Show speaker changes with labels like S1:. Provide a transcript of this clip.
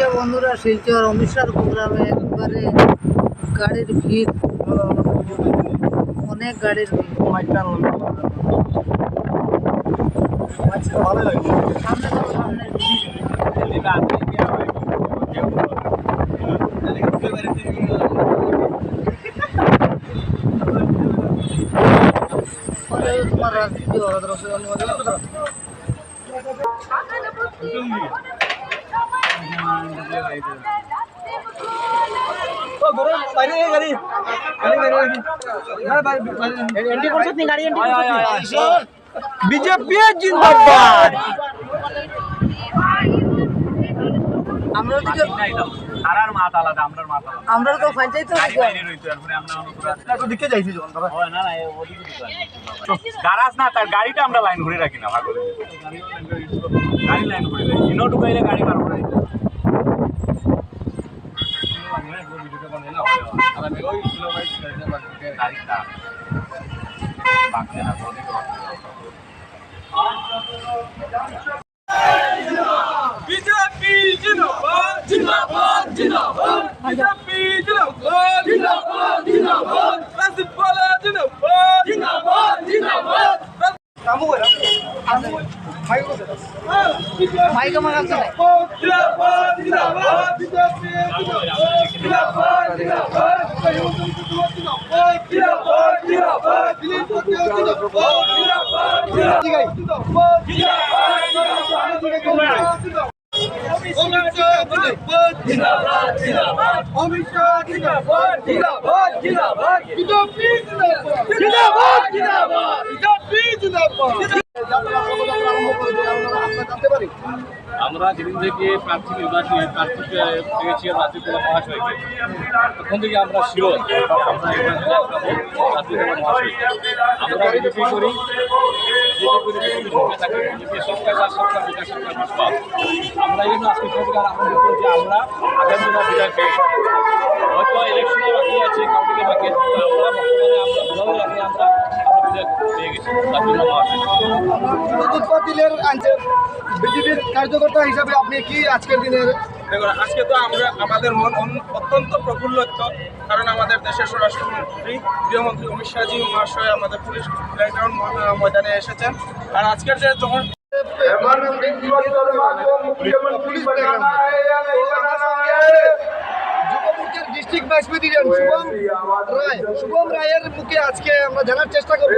S1: আজকে বন্ধুরা শিলচর অমিশ্রার প্রোগ্রামে একবারে গাড়ির ভিড়, অনেক গাড়ির ভিড়। সামনে তো সামনে তোমার রাজনীতি
S2: বিজেপি জিন্দাবাদ।
S1: আমরা তো পঞ্চায়েত
S2: গাড়িটা আমরা লাইন ঘুরে রাখি না, গাড়ি লাইন ঘুরে রাখি ইনো ঢুকাইলে গাড়ি পার করে বিজেপি জিন্দাবাদ জিন্দাবাদ জিন্দাবাদ বিজেপি জিন্দাবাদ জিন্দাবাদ জিন্দাবাদ রাজীবপাল জিন্দাবাদ জিন্দাবাদ জিন্দাবাদ
S1: মাইক আমার কাছে নাই।
S2: জিন্দাবাদ জিন্দাবাদ বিজেপি জিন্দাবাদ জিন্দাবাদ জিন্দাবাদ জিন্দাবাদ জিন্দাবাদ জিন্দাবাদ আমরা যেদিন থেকে প্রার্থী নির্বাচন প্রার্থী পেয়েছি রাজনীতির মহাশয়কে, তখন থেকে আমরা শিওর আমরা রাজনীতির মহাশয়কে আমরা বিজেপি করি, বিজেপি সরকার সরকার বিকাশ সরকার বিশ্বাস। আমরা এই জন্য আজকে সরকার আনন্দিত যে আমরা আগামী দিনে বিজয় পেয়ে হয়তো ইলেকশনে বাকি আছে, কাউন্টিংয়ে বাকি আছে, আমরা বর্তমানে আমরা ভালো লাগে আমরা বিজয় পেয়ে গেছি রাজনীতির মহাশয়।
S3: বিজেপির কার্যকর্তা হিসাবে আপনি কি আজকের দিনের
S4: দেখুন, আজকে তো আমরা আমাদের মন অত্যন্ত প্রফুল্লিত, কারণ আমাদের দেশের স্বরাষ্ট্রমন্ত্রী গৃহমন্ত্রী অমিত শাহজি মহাশয় আমাদের পুলিশ প্লেগ্রাউন্ড ময়দানে এসেছেন। আর আজকের যে যখন
S3: ডিস্ট্রিক্ট ভাইস প্রেসিডেন্ট শুভম রায়ের মুখে আজকে আমরা জানার চেষ্টা করবো